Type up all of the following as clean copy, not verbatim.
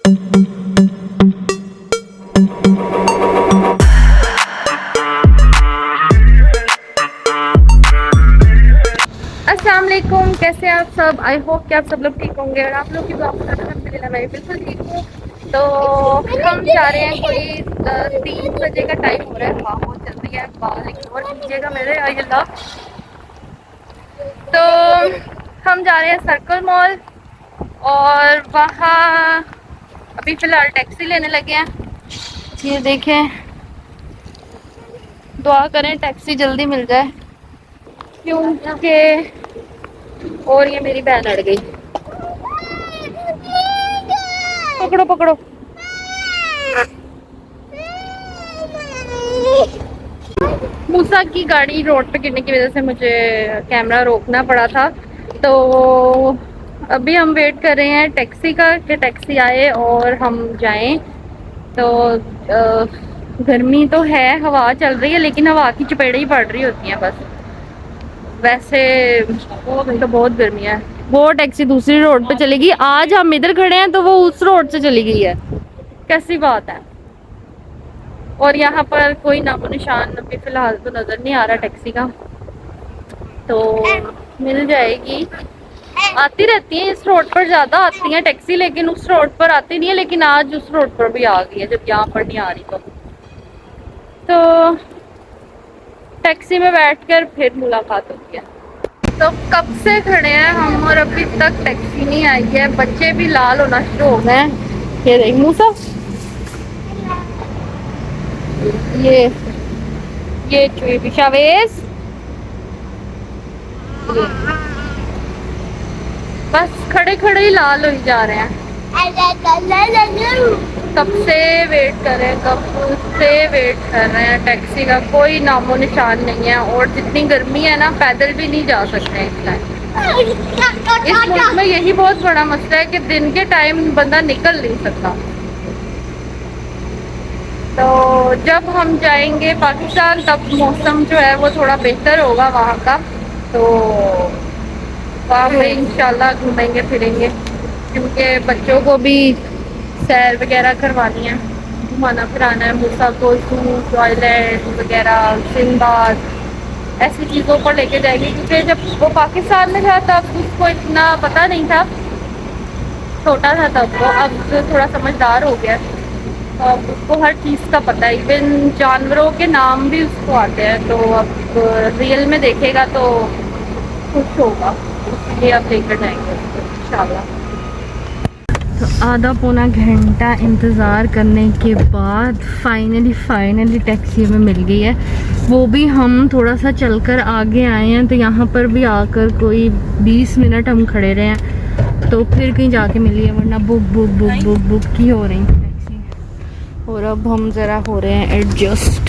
अस्सलाम वालेकुम, कैसे हैं आप सब। आई होप कि आप सब लोग ठीक होंगे और आप लोग की दुआ से अल्हम्दुलिल्लाह मैं बिल्कुल ठीक हूँ। तो हम जा रहे हैं, कोई 3 बजे का टाइम हो रहा है, हवा बहुत चल रही है, बाल इग्नोर कीजिएगा मेरे अल्लाह। तो हम जा रहे हैं सर्कल मॉल और वहाँ अभी फ़िलहाल टैक्सी लेने लगे हैं। ये देखें, दुआ करें टैक्सी जल्दी मिल जाए क्योंकि और ये मेरी बहन अड़ गई। पकड़ो पकड़ो। मूसा की गाड़ी रोड पे गिरने की वजह से मुझे कैमरा रोकना पड़ा था। तो अभी हम वेट कर रहे हैं टैक्सी का कि टैक्सी आए और हम जाएं। तो गर्मी तो है, हवा चल रही है, लेकिन हवा की चपेड़े ही पड़ रही होती हैं बस। वैसे तो बहुत गर्मी है। वो टैक्सी दूसरी रोड पे चली गई, आज हम इधर खड़े हैं तो वो उस रोड से चली गई है। कैसी बात है। और यहाँ पर कोई नामो निशान अभी फिलहाल तो नजर नहीं आ रहा टैक्सी का। तो मिल जाएगी, आती रहती है इस रोड पर, ज्यादा आती है टैक्सी, लेकिन उस रोड पर आती नहीं है। लेकिन आज उस रोड पर भी आ गई है जब यहाँ पर नहीं आ रही। तो टैक्सी में बैठकर फिर मुलाकात होती है। तो कब से खड़े हैं हम और अभी तक टैक्सी नहीं आई है। बच्चे भी लाल होना शुरू हो गए हैं। ये देख मूसा, ये चुई पिशावेज, बस खड़े खड़े ही लाल हो जा रहे हैं। कब से वेट कर रहे हैं, कब से वेट कर रहे हैं, टैक्सी का कोई नामो निशान नहीं है। और जितनी गर्मी है ना, पैदल भी नहीं जा सकते हैं इस टाइम। इस मुल्क में यही बहुत बड़ा मसला है कि दिन के टाइम बंदा निकल नहीं सकता। तो जब हम जाएंगे पाकिस्तान तब मौसम जो है वो थोड़ा बेहतर होगा वहाँ का। तो वहाँ पे इंशाल्लाह घूमेंगे फिरेंगे, क्योंकि बच्चों को भी सैर वगैरह करवानी है, घुमाना फिराना है। मूसा को जू, टॉयलेट वगैरह, सिंबाद, ऐसी चीज़ों पर लेके जाएंगे। क्योंकि जब वो पाकिस्तान में था तब उसको इतना पता नहीं था, छोटा था तब वो, अब जो थोड़ा समझदार हो गया तो अब उसको हर चीज़ का पता है। इवन जानवरों के नाम भी उसको आते हैं। तो अब रियल में देखेगा तो खुश होगा, इसलिए अब लेकर जाएंगे उसको इंशाल्लाह। तो आधा पौना घंटा इंतज़ार करने के बाद फाइनली टैक्सी में मिल गई है। वो भी हम थोड़ा सा चलकर आगे आए हैं, तो यहाँ पर भी आकर कोई 20 मिनट हम खड़े रहे हैं, तो फिर कहीं जाके मिली है, वरना बुक की हो रही टैक्सी। और अब हम ज़रा हो रहे हैं एडजस्ट।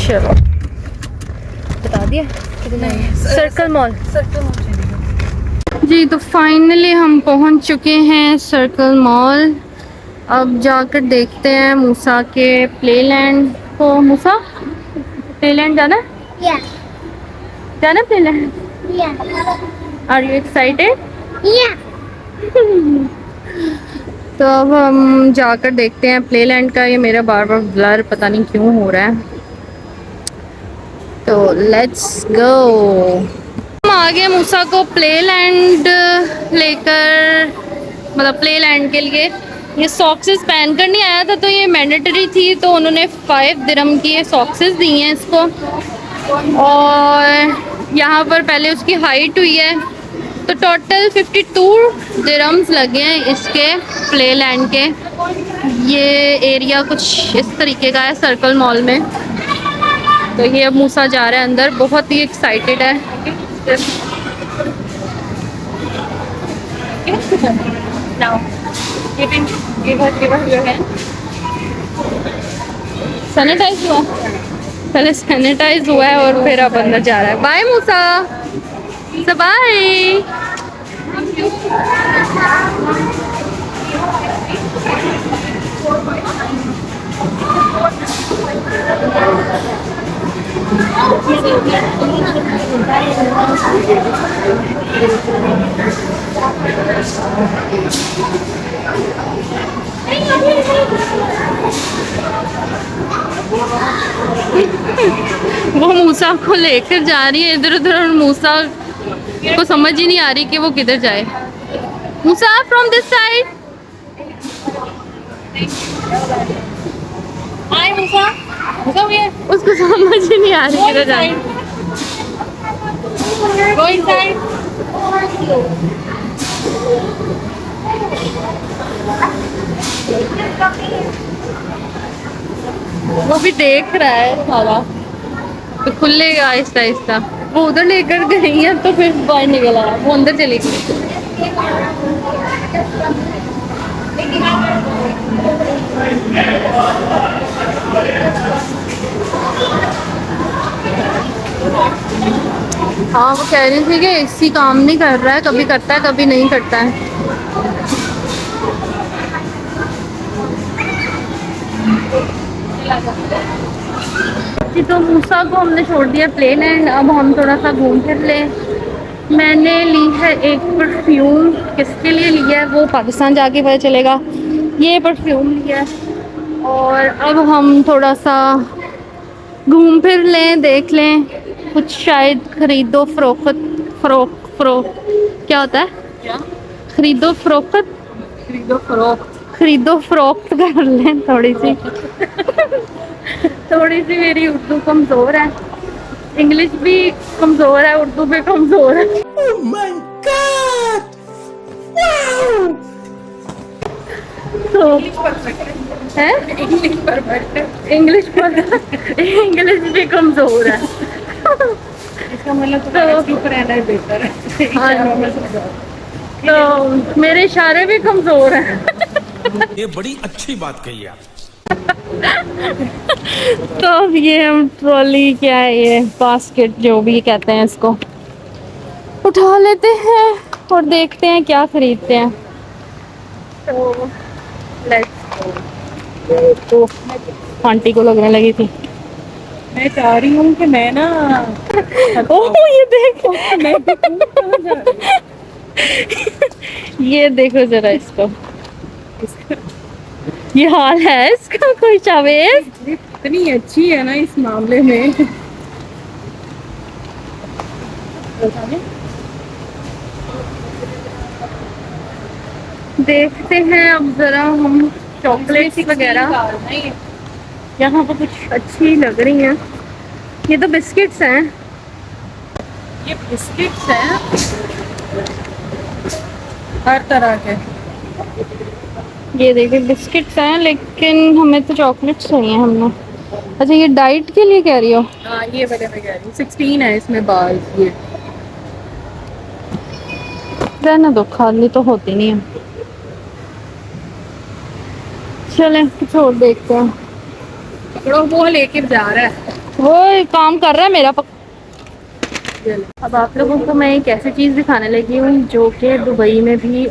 चलो बता दिया सर्कल मॉल। जी तो फाइनली हम पहुंच चुके हैं सर्कल मॉल। अब जाकर देखते हैं मूसा के प्लेलैंड को। मूसा, प्लेलैंड जाना? जाना प्लेलैंड? Are you excited? तो अब हम जाकर देखते हैं प्लेलैंड का। ये मेरा बार बार ब्लर पता नहीं क्यों हो रहा है। तो लेट्स गो। हम आ गए मूसा को प्लेलैंड लेकर, मतलब प्लेलैंड के लिए। ये सॉक्सेस पहन कर नहीं आया था, तो ये मैंडेटरी थी, तो उन्होंने 5 दिरहम की ये सॉक्सेस दी हैं इसको। और यहाँ पर पहले उसकी हाइट हुई है, तो टोटल 52 दिरहम्स लगे हैं इसके प्लेलैंड के। ये एरिया कुछ इस तरीके का है सर्कल मॉल में। तो ये अब मूसा जा रहा है अंदर, बहुत ही एक्साइटेड है। सैनिटाइज हुआ, पहले सैनिटाइज हुआ है और फिर अब अंदर जा रहा है। बाय मूसा, बाय। वो मूसा को लेकर जा रही है इधर उधर, और मूसा को समझ ही नहीं आ रही कि वो किधर जाए। मूसा फ्रॉम दिस साइड। हाय मूसा, मूसा ये उसको समझ ही नहीं आ रही किधर जाए। Go inside. वो भी देख रहा है सारा, तो खुलेगा आहिस्ता आहिस्ता। वो उधर लेकर गई है तो फिर बाहर निकल आया, वो अंदर चली गई। हाँ वो कह रही थी कि एसी काम नहीं कर रहा है, कभी करता है कभी नहीं करता है। तो मूसा को हमने छोड़ दिया प्लेन एंड अब हम थोड़ा सा घूम फिर लें। मैंने ली है एक परफ्यूम, किसके लिए लिया है वो पाकिस्तान जाके पता चलेगा। ये परफ्यूम लिया है और अब हम थोड़ा सा घूम फिर लें, देख लें कुछ, शायद खरीदो फरोख्त, क्या होता है? क्या? खरीदो फरोख्त, खरीदो फरोख्त कर लें थोड़ी सी। थोड़ी सी मेरी उर्दू कमज़ोर है, इंग्लिश भी कमज़ोर है, उर्दू भी कमज़ोर है। Oh my God! Wow! तो है इंग्लिश परफेक्ट। इंग्लिश भी कमज़ोर है। इसका मतलब तो इसके ऊपर रहना ही बेहतर है। हाँ। इशारों में समझाओ। तो मेरे इशारे भी कमज़ोर हैं। ये बड़ी अच्छी बात कही आप। तो अब ये हम ट्रॉली, क्या है ये, बास्केट जो भी कहते हैं इसको, उठा लेते हैं और देखते हैं क्या खरीदते हैं। तो लेट्स गो। आंटी को लगने लगी थी। मैं चाह रही हूँ कि मैं ना ओह ये देख, मैं भी कहाँ जा रही हूँ? ये देखो जरा इसको, ये हाल है इसका कोई चावेज। इतनी अच्छी है ना इस मामले में। देखते हैं अब जरा हम चॉकलेट्स वगैरह, यहाँ पर कुछ अच्छी लग रही हैं। ये तो बिस्किट्स हैं, ये बिस्किट्स हैं हर तरह के। ये देखिए बिस्किट्स हैं, लेकिन हमें तो चॉकलेट्स चाहिए हमने। अच्छा ये डाइट के लिए कह रही हो? हाँ ये वाले मैं कह रही हूँ, 16 है इसमें बाल। ये रहने दो, खाली तो होती नहीं है। चलें कुछ और देखते हैं। पकड़ो, वो लेके जा रहा है। वो काम कर रहा है मेरा अब आप लोगों को मैं एक ऐसी चीज़ दिखाने लगी हूँ जो कि दुबई में भी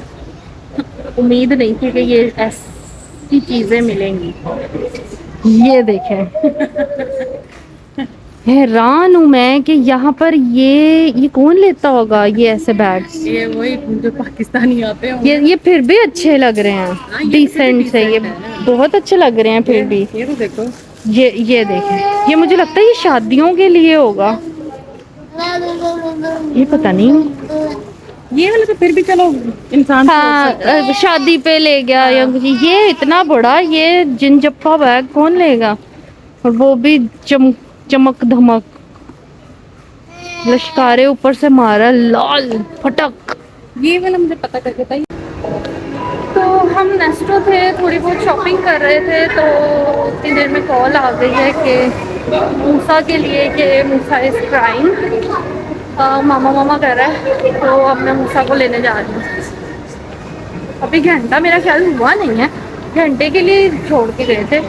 उम्मीद नहीं थी कि ये ऐसी चीज़ें मिलेंगी। ये देखें। हैरान हूँ मैं कि यहाँ पर ये कौन लेता होगा ये ऐसे बैग्स। ये वही जो पाकिस्तानी आते हैं। ये फिर भी अच्छे लग रहे हाँ, हैं, ये डिसेंट से, ये decent है ना। बहुत अच्छे लग रहे हैं फिर भी। ये तो देखो, ये देखें, ये मुझे लगता है ये शादियों के लिए होगा, ये पता नहीं। ये वाला तो फिर भी चलो इंसान हाँ शादी पे ले गया या ये इतना बड़ा, ये जिन जप्पा बैग कौन लेगा, और वो भी चमक धमक, लश्कारे ऊपर से मारा लाल फटक। ये वाला मुझे पता करके था। तो हम नेस्टो थे, थोड़ी बहुत शॉपिंग कर रहे थे, तो उतनी देर में कॉल आ गई है कि मूसा के लिए, कि मूसा इज क्राइंग, मामा कर रहा है, तो अब मैं मूसा को लेने जा रही हूँ। अभी घंटा मेरा ख्याल हुआ नहीं है, घंटे के लिए छोड़ के गए थे।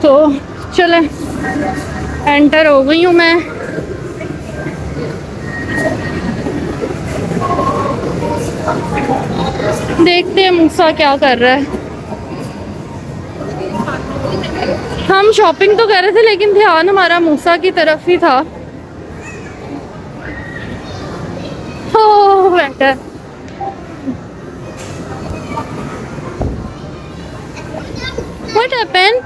तो चले, एंटर हो गई हूँ मैं। देखते हैं मूसा क्या कर रहा है। हम शॉपिंग तो कर रहे थे लेकिन ध्यान हमारा मूसा की तरफ ही था। ओह better. What happened?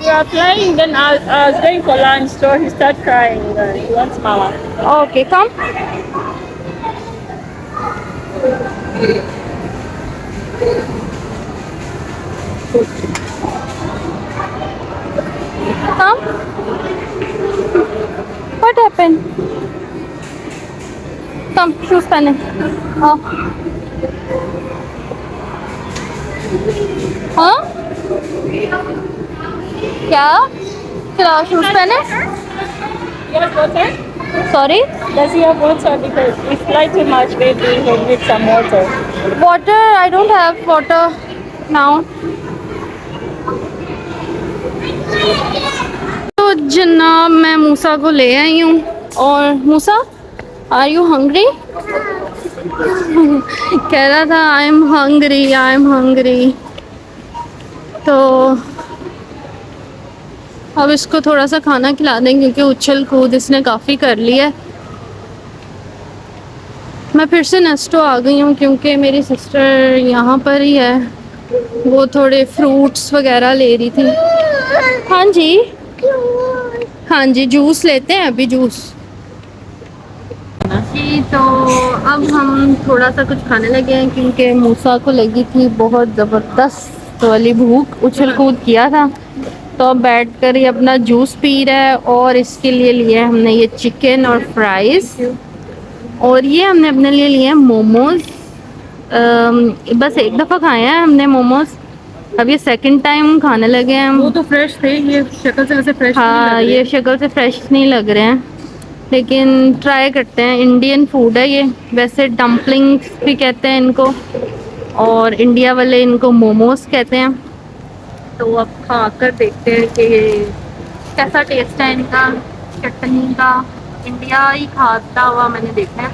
We are playing, then I was going for lunch, so he started crying. He wants mama. Okay, come. Come. What happened? Come, shoes पहने. हाँ. हाँ? क्या? चलो शूज पहने. Yes, water? Sorry. Does he have water? Because if fly too much, maybe he'll need some water. Water. I don't have water now. तो जनाब मैं मूसा को ले आई हूँ और मूसा आर यू हंग्री? कह रहा था आई एम हंग्री। तो अब इसको थोड़ा सा खाना खिला दें क्योंकि उछल कूद इसने काफ़ी कर लिया है। मैं फिर से नेस्टो आ गई हूँ क्योंकि मेरी सिस्टर यहाँ पर ही है, वो थोड़े फ्रूट्स वगैरह ले रही थी। हाँ जी जूस लेते हैं अभी जूस जी। तो अब हम थोड़ा सा कुछ खाने लगे हैं क्योंकि मूसा को लगी थी बहुत ज़बरदस्त वाली भूख, उछल कूद किया था। तो अब बैठ कर ही अपना जूस पी रहा है और इसके लिए लिया हमने ये चिकन और फ्राइज़ और ये हमने अपने लिए लिए मोमोज। बस एक दफ़ा खाए हैं हमने मोमोज, अब ये सेकंड टाइम खाने लगे हैं हम। वो तो फ्रेश थे, ये शक्ल से वैसे फ्रेश हाँ ये शक्ल से फ्रेश नहीं लग रहे हैं लेकिन ट्राई करते हैं। इंडियन फूड है ये, वैसे डम्पलिंग्स भी कहते हैं इनको और इंडिया वाले इनको मोमोज कहते हैं। तो अब खा कर देखते हैं कि कैसा टेस्ट है इनका चटनी का। इंडिया ही खाता हुआ मैंने देखा है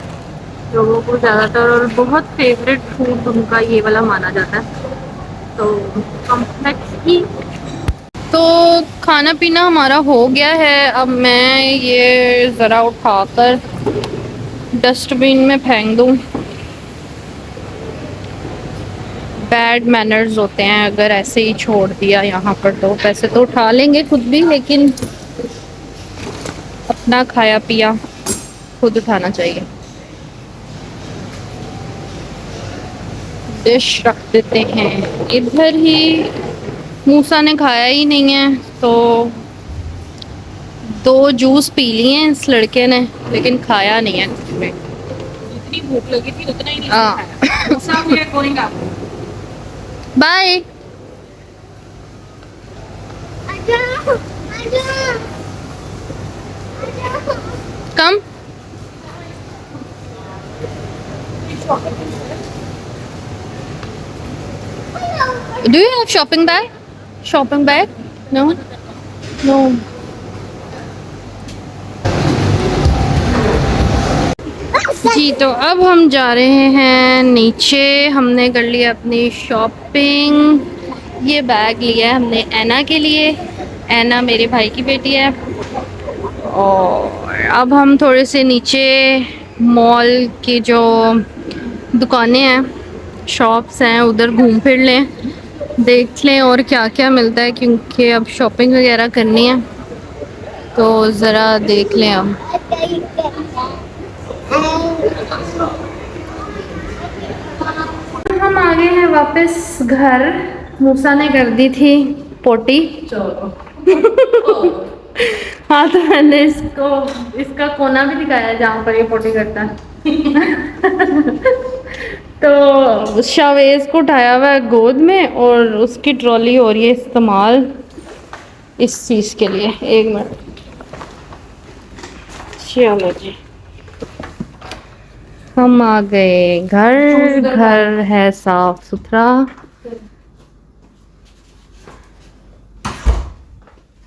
लोगों को ज़्यादातर, और बहुत फेवरेट फूड उनका ये वाला माना जाता है। तो कॉम्प्लेक्स ही तो खाना पीना हमारा हो गया है। अब मैं ये ज़रा उठाकर डस्टबिन में फेंक दूँ। बैड मैनर्स होते हैं अगर ऐसे ही छोड़ दिया यहाँ पर, तो पैसे तो उठा लेंगे खुद भी लेकिन अपना खाया पिया खुद उठाना चाहिए। डिश रख देते हैं इधर ही। मूसा ने खाया ही नहीं है तो 2 जूस पी लिए हैं इस लड़के ने लेकिन खाया नहीं है कुछ में। जितनी भूख लगी थी उतना ही नहीं हाँ। खाया। सब ये कोरिंगा। Bye. Come. Do you have shopping bag? Shopping bag? No? No. जी तो अब हम जा रहे हैं नीचे। हमने कर लिया अपनी शॉपिंग। ये बैग लिया है हमने ऐना के लिए, ऐना मेरे भाई की बेटी है। और अब हम थोड़े से नीचे मॉल की जो दुकानें हैं शॉप्स हैं उधर घूम फिर लें, देख लें और क्या क्या मिलता है क्योंकि अब शॉपिंग वगैरह करनी है तो ज़रा देख लें। अब हम आ गए हैं वापस घर। मूसा ने कर दी थी पोटी। हाँ तो मैंने इसका कोना भी दिखाया जहाँ पर ये पोटी करता है। तो शावेज को उठाया हुआ है गोद में और उसकी ट्रॉली हो रही है इस्तेमाल इस चीज़ के लिए। 1 मिनट। चलो जी हम आ गए घर। घर है साफ सुथरा।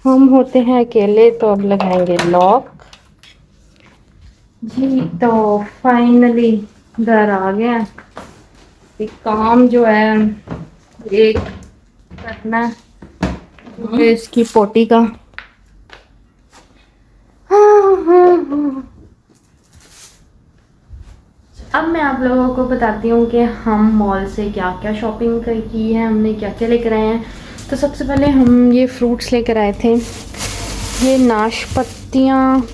हम होते हैं अकेले तो अब लगाएंगे लॉक जी। तो फाइनली घर आ गया। एक काम जो है एक करना फिर इसकी पोटी का। अब मैं आप लोगों को बताती हूँ कि हम मॉल से क्या क्या शॉपिंग की है, हमने क्या क्या लेकर आए हैं। तो सबसे पहले हम ये फ्रूट्स लेकर आए थे, ये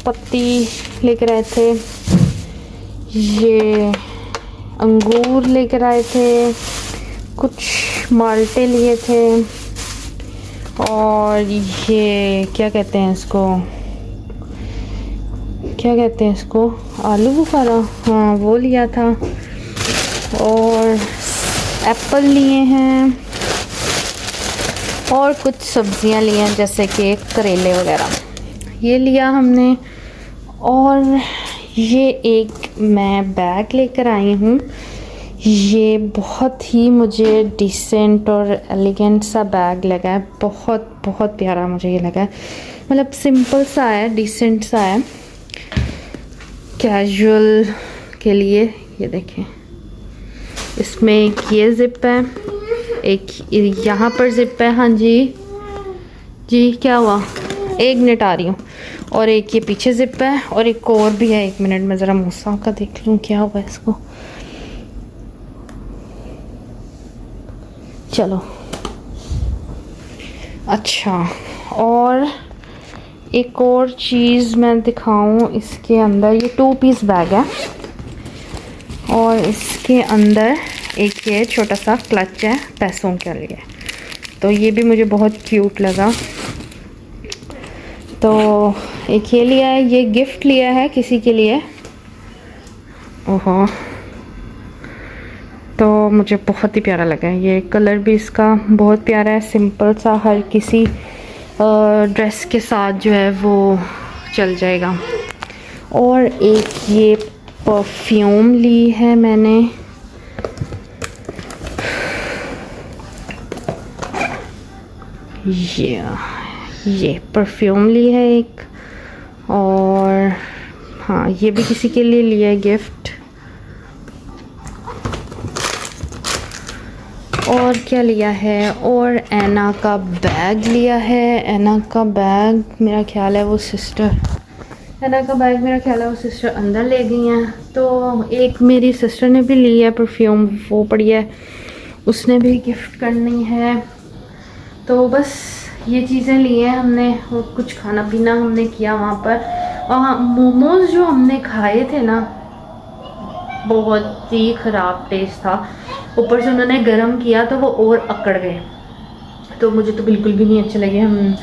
पत्ती लेकर आए थे, ये अंगूर लेकर आए थे, कुछ माल्टे लिए थे, और ये क्या कहते हैं इसको, आलू बुखारा, हाँ वो लिया था, और एप्पल लिए हैं, और कुछ सब्जियां ली हैं जैसे कि करेले वगैरह, ये लिया हमने। और ये एक मैं बैग लेकर आई हूँ, ये बहुत ही मुझे डिसेंट और एलिगेंट सा बैग लगा है, बहुत बहुत प्यारा मुझे ये लगा है। मतलब सिंपल सा है, डिसेंट सा है, कैजुअल के लिए। ये देखें, इसमें एक ये जिप है, एक यहाँ पर जिप है। हाँ जी क्या हुआ, एक मिनट आ रही हूँ। और एक ये पीछे जिप है, और एक और भी है, एक मिनट में ज़रा मूसा का देख लूँ क्या हुआ इसको। चलो अच्छा, और एक और चीज़ मैं दिखाऊं, इसके अंदर ये 2 पीस बैग है, और इसके अंदर एक ये छोटा सा क्लच है पैसों के लिए, तो ये भी मुझे बहुत क्यूट लगा। तो एक ये लिया है, ये गिफ्ट लिया है किसी के लिए, ओहो, तो मुझे बहुत ही प्यारा लगा है। ये कलर भी इसका बहुत प्यारा है, सिंपल सा, हर किसी ड्रेस के साथ जो है वो चल जाएगा। और एक ये परफ्यूम ली है मैंने, ये परफ्यूम ली है एक, और हाँ ये भी किसी के लिए लिया है गिफ्ट। और क्या लिया है, और एना का बैग लिया है। एना का बैग मेरा ख्याल है वो सिस्टर अंदर ले गई हैं, तो एक मेरी सिस्टर ने भी ली है परफ्यूम, वो पड़ी है, उसने भी गिफ्ट करनी है। तो बस ये चीज़ें ली हैं हमने, और कुछ खाना पीना हमने किया वहाँ पर। और हाँ, मोमोज़ जो हमने खाए थे ना, बहुत ही ख़राब टेस्ट था, ऊपर से उन्होंने गरम किया तो वो और अकड़ गए, तो मुझे तो बिल्कुल भी नहीं अच्छे लगे। हम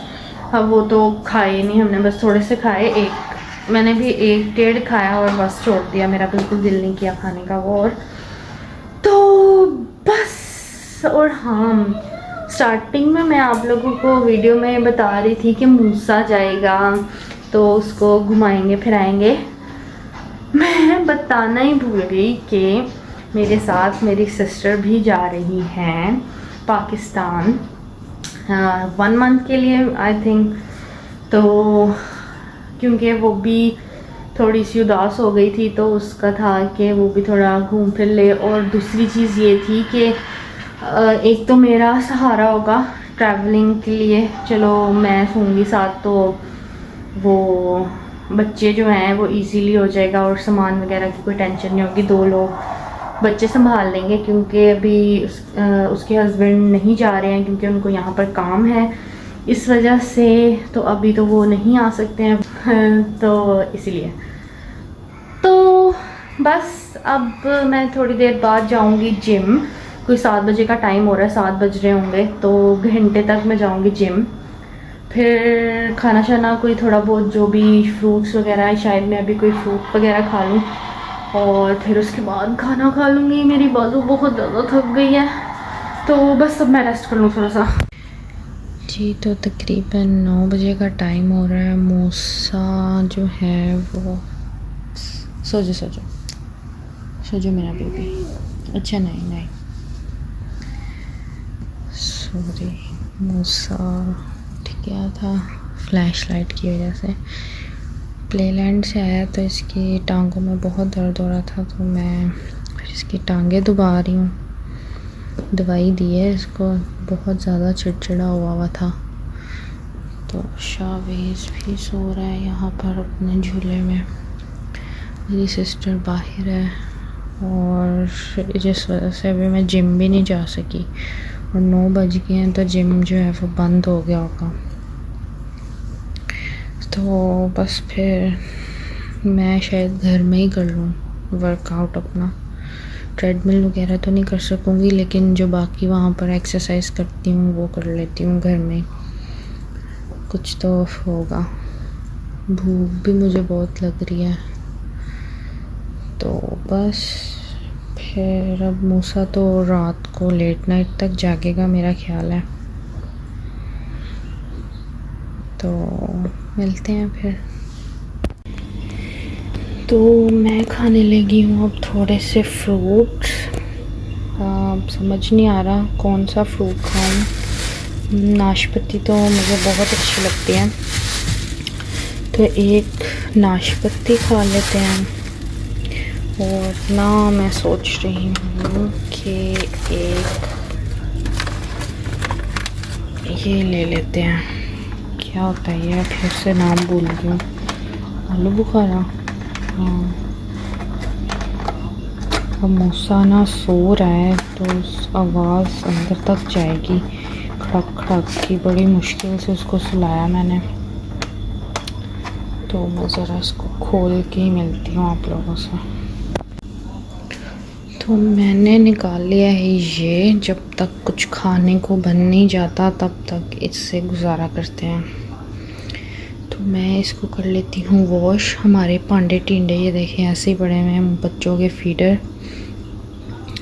वो तो खाए नहीं हमने, बस थोड़े से खाए, मैंने भी 1-1.5 खाया और बस छोड़ दिया, मेरा बिल्कुल दिल नहीं किया खाने का वो। और तो बस, और हाँ स्टार्टिंग में मैं आप लोगों को वीडियो में बता रही थी कि मूसा जाएगा तो उसको घुमाएंगे फिराएंगे, मैं बताना ही भूल गई कि मेरे साथ मेरी सिस्टर भी जा रही हैं पाकिस्तान 1 मंथ के लिए आई थिंक। तो क्योंकि वो भी थोड़ी सी उदास हो गई थी, तो उसका था कि वो भी थोड़ा घूम फिर ले। और दूसरी चीज़ ये थी कि एक तो मेरा सहारा होगा ट्रैवलिंग के लिए, चलो मैं सूंगी साथ, तो वो बच्चे जो हैं वो इजीली हो जाएगा, और सामान वगैरह की कोई टेंशन नहीं होगी, 2 लोग बच्चे संभाल लेंगे। क्योंकि अभी उसके हस्बैंड नहीं जा रहे हैं, क्योंकि उनको यहाँ पर काम है, इस वजह से तो अभी तो वो नहीं आ सकते हैं, तो इसलिए तो बस अब मैं थोड़ी देर बाद जाऊँगी जिम, कोई 7 बजे का टाइम हो रहा है, 7 बज रहे होंगे, तो घंटे तक मैं जाऊँगी जिम। फिर खाना शाना कोई थोड़ा बहुत जो भी फ्रूट्स वगैरह, शायद मैं अभी कोई फ्रूट वगैरह खा लूँ, और फिर उसके बाद खाना खा लूँगी। मेरी बाजू बहुत ज़्यादा थक गई है, तो बस अब मैं रेस्ट कर लूँ थोड़ा सा जी। तो तकरीबन 9 बजे का टाइम हो रहा है। मूसा जो है वो सो जो मेरा बेबी, अच्छा नहीं सॉरी, मूसा उठ गया था फ्लैश लाइट की वजह से, प्लेलैंड से आया, तो इसकी टांगों में बहुत दर्द हो रहा था, तो मैं इसकी टांगें दबा रही हूँ, दवाई दी है इसको, बहुत ज़्यादा चिड़चिड़ा हुआ था। तो शावेज भी सो रहा है यहाँ पर अपने झूले में। मेरी सिस्टर बाहर है और जिस वजह से अभी मैं जिम भी नहीं जा सकी और 9 बज गए हैं तो जिम जो है वो बंद हो गया होगा। तो बस फिर मैं शायद घर में ही कर लूँ वर्कआउट अपना। ट्रेडमिल वगैरह तो नहीं कर सकूँगी, लेकिन जो बाकी वहाँ पर एक्सरसाइज करती हूँ वो कर लेती हूँ घर में। कुछ तो होगा। भूख भी मुझे बहुत लग रही है। तो बस फिर अब मूसा तो रात को लेट नाइट तक जागेगा मेरा ख्याल है। तो मिलते हैं फिर। तो मैं खाने लगी हूँ अब थोड़े से फ्रूट्स। समझ नहीं आ रहा कौन सा फ्रूट खाऊं। नाशपाती तो मुझे बहुत अच्छी लगती है, तो एक नाशपाती खा लेते हैं। और ना मैं सोच रही हूँ कि एक ये ले लेते हैं। क्या होता है ये, फिर से नाम भूल गई हूँ। आलू बुखारा। हाँ, अब मूसा ना सो रहा है तो उस आवाज़ अंदर तक जाएगी खड़क खड़क की। बड़ी मुश्किल से उसको सुलाया मैंने। तो मैं ज़रा इसको खोल के ही मिलती हूँ आप लोगों से। तो मैंने निकाल लिया है ये। जब तक कुछ खाने को बन नहीं जाता तब तक इससे गुजारा करते हैं। तो मैं इसको कर लेती हूँ वॉश। हमारे पांडे टिंडे ये देखें ऐसे ही पड़े हुए हैं, बच्चों के फीडर।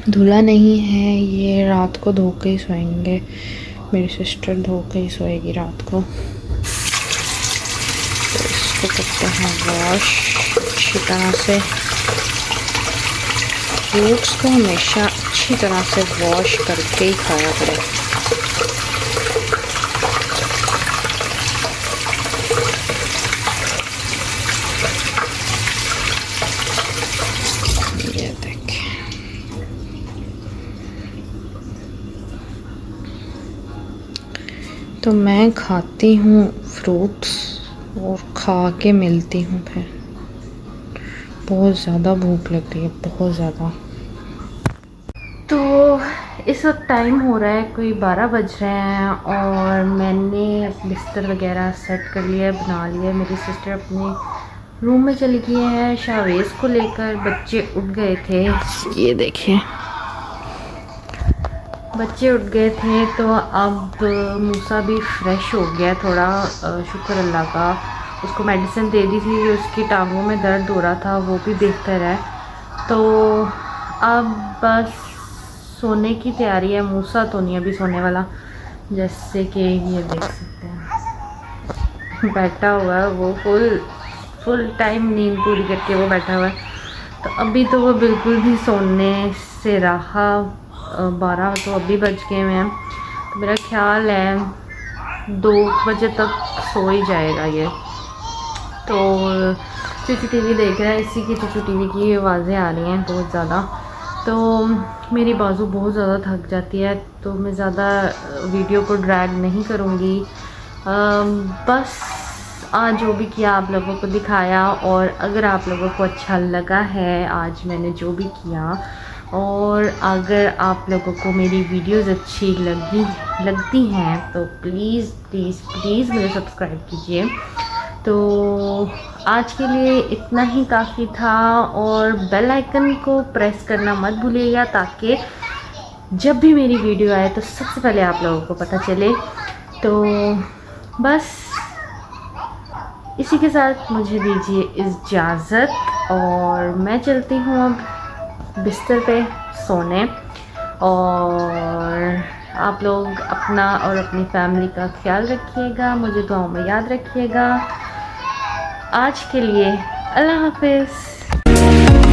धुला नहीं है ये, रात को धो के ही सोएंगे। मेरी सिस्टर धो के ही सोएगी रात को। तो इसको करते हैं वॉश अच्छी तरह से। फ्रूट्स को हमेशा अच्छी तरह से वॉश करके ही खाया करें। ये देखें, तो मैं खाती हूँ फ्रूट्स और खा के मिलती हूँ फिर। बहुत ज़्यादा भूख लग रही है, बहुत ज़्यादा। तो इस वक्त टाइम हो रहा है कोई 12 बज रहे हैं और मैंने बिस्तर वगैरह सेट कर लिया है, बना लिया है। मेरी सिस्टर अपने रूम में चली गई है शावेज को लेकर। बच्चे उठ गए थे, ये देखिए बच्चे उठ गए थे। तो अब मूसा भी फ्रेश हो गया थोड़ा, शुक्र अल्लाह का। उसको मेडिसिन दे दी थी, उसकी टांगों में दर्द हो रहा था, वो भी बेहतर है। तो अब बस सोने की तैयारी है। मूसा तो नहीं अभी सोने वाला, जैसे कि ये देख सकते हैं बैठा हुआ है वो फुल टाइम नींद पूरी करके वो बैठा हुआ है। तो अभी तो वो बिल्कुल भी सोने से रहा। 12 तो अभी बज गए हैं। तो मेरा ख्याल है 2 बजे तक सो ही जाएगा ये। तो चूचू टीवी देख रहा है, इसी की चूचू टीवी की आवाज़ें आ रही हैं बहुत ज़्यादा। तो मेरी बाजू बहुत ज़्यादा थक जाती है, तो मैं ज़्यादा वीडियो को ड्रैग नहीं करूँगी। बस आज जो भी किया आप लोगों को दिखाया। और अगर आप लोगों को अच्छा लगा है आज मैंने जो भी किया, और अगर आप लोगों को मेरी वीडियोस अच्छी लगती हैं तो प्लीज़ मुझे सब्सक्राइब कीजिए। तो आज के लिए इतना ही काफ़ी था। और बेल आइकन को प्रेस करना मत भूलिएगा, ताकि जब भी मेरी वीडियो आए तो सबसे पहले आप लोगों को पता चले। तो बस इसी के साथ मुझे दीजिए इजाज़त और मैं चलती हूँ अब बिस्तर पे सोने। और आप लोग अपना और अपनी फैमिली का ख्याल रखिएगा, मुझे दुआओं में याद रखिएगा। आज के लिए अल्लाह हाफ़िज़।